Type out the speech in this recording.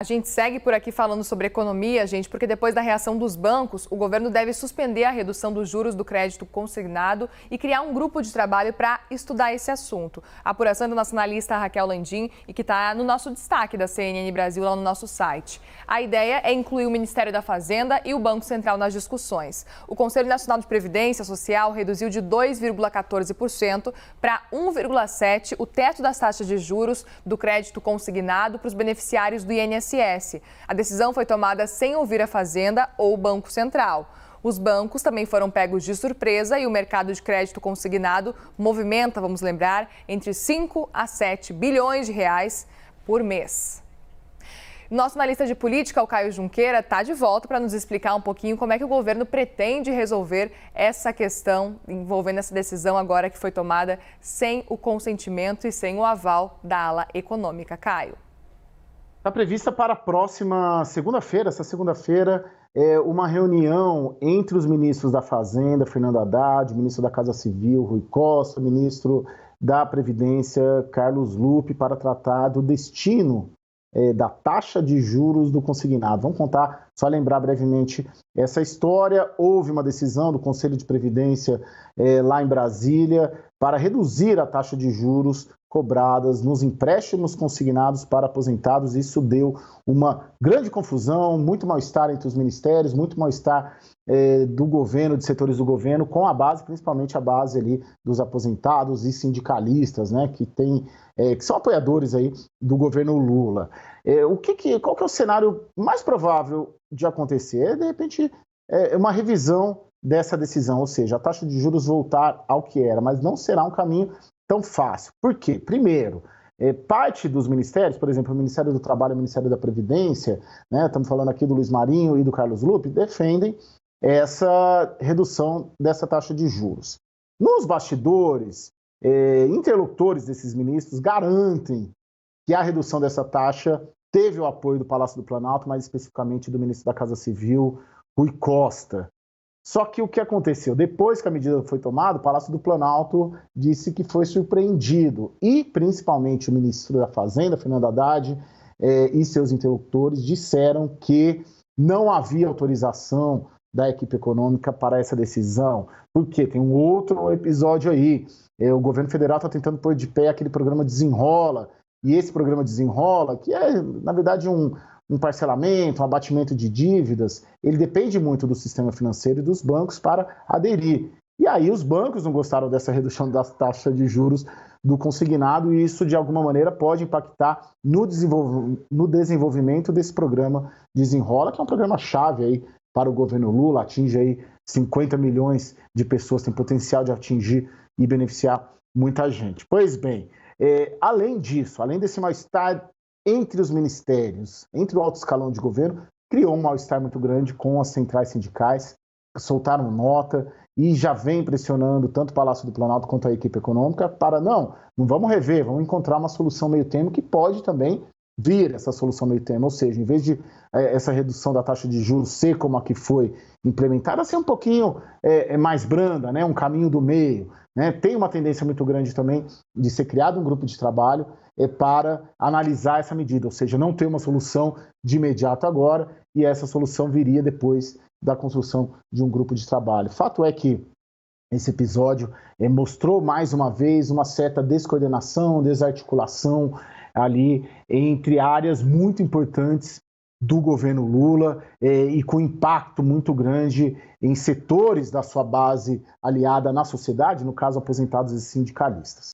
A gente segue por aqui falando sobre economia, gente, porque depois da reação dos bancos, o governo deve suspender a redução dos juros do crédito consignado e criar um grupo de trabalho para estudar esse assunto. A apuração do nosso analista Raquel Landim e que está no nosso destaque da CNN Brasil lá no nosso site. A ideia é incluir o Ministério da Fazenda e o Banco Central nas discussões. O Conselho Nacional de Previdência Social reduziu de 2,14% para 1,7% o teto das taxas de juros do crédito consignado para os beneficiários do INSS. A decisão foi tomada sem ouvir a Fazenda ou o Banco Central. Os bancos também foram pegos de surpresa e o mercado de crédito consignado movimenta, vamos lembrar, entre 5 a 7 bilhões de reais por mês. Nosso analista de política, o Caio Junqueira, está de volta para nos explicar um pouquinho como é que o governo pretende resolver essa questão envolvendo essa decisão agora que foi tomada sem o consentimento e sem o aval da ala econômica. Caio. Está prevista para a próxima segunda-feira, uma reunião entre os ministros da Fazenda, Fernando Haddad, ministro da Casa Civil, Rui Costa, ministro da Previdência, Carlos Lupe, para tratar do destino da taxa de juros do consignado. Vamos contar, só lembrar brevemente essa história. Houve uma decisão do Conselho de Previdência lá em Brasília para reduzir a taxa de juros cobradas nos empréstimos consignados para aposentados. Isso deu uma grande confusão, muito mal-estar entre os ministérios, muito mal-estar do governo, de setores do governo, com a base, principalmente a base ali dos aposentados e sindicalistas, né, que são apoiadores aí do governo Lula. Qual que é o cenário mais provável de acontecer? De repente, uma revisão dessa decisão, ou seja, a taxa de juros voltar ao que era, mas não será um caminho tão fácil. Por quê? Primeiro, parte dos ministérios, por exemplo, o Ministério do Trabalho e o Ministério da Previdência, né, estamos falando aqui do Luiz Marinho e do Carlos Lupe, defendem essa redução dessa taxa de juros. Nos bastidores, interlocutores desses ministros garantem que a redução dessa taxa teve o apoio do Palácio do Planalto, mais especificamente do ministro da Casa Civil, Rui Costa. Só que o que aconteceu? Depois que a medida foi tomada, o Palácio do Planalto disse que foi surpreendido. E, principalmente, o ministro da Fazenda, Fernando Haddad, e seus interlocutores disseram que não havia autorização da equipe econômica para essa decisão. Por quê? Tem um outro episódio aí. O governo federal está tentando pôr de pé aquele programa Desenrola. E esse programa Desenrola, que é, na verdade, um parcelamento, um abatimento de dívidas, ele depende muito do sistema financeiro e dos bancos para aderir. E aí os bancos não gostaram dessa redução da taxa de juros do consignado e isso, de alguma maneira, pode impactar no desenvolvimento desse programa Desenrola, que é um programa-chave aí para o governo Lula, atinge aí 50 milhões de pessoas, tem potencial de atingir e beneficiar muita gente. Pois bem, além disso, além desse mal-estar entre os ministérios, entre o alto escalão de governo, criou um mal-estar muito grande com as centrais sindicais, soltaram nota e já vem pressionando tanto o Palácio do Planalto quanto a equipe econômica para não vamos rever, vamos encontrar uma solução meio termo que pode também vir essa solução meio termo, ou seja, em vez de essa redução da taxa de juros ser como a que foi implementada, ser um pouquinho mais branda, né, um caminho do meio. Né? Tem uma tendência muito grande também de ser criado um grupo de trabalho para analisar essa medida, ou seja, não ter uma solução de imediato agora e essa solução viria depois da construção de um grupo de trabalho. Fato é que esse episódio mostrou mais uma vez uma certa descoordenação, desarticulação ali entre áreas muito importantes do governo Lula e com impacto muito grande em setores da sua base aliada na sociedade, no caso aposentados e sindicalistas.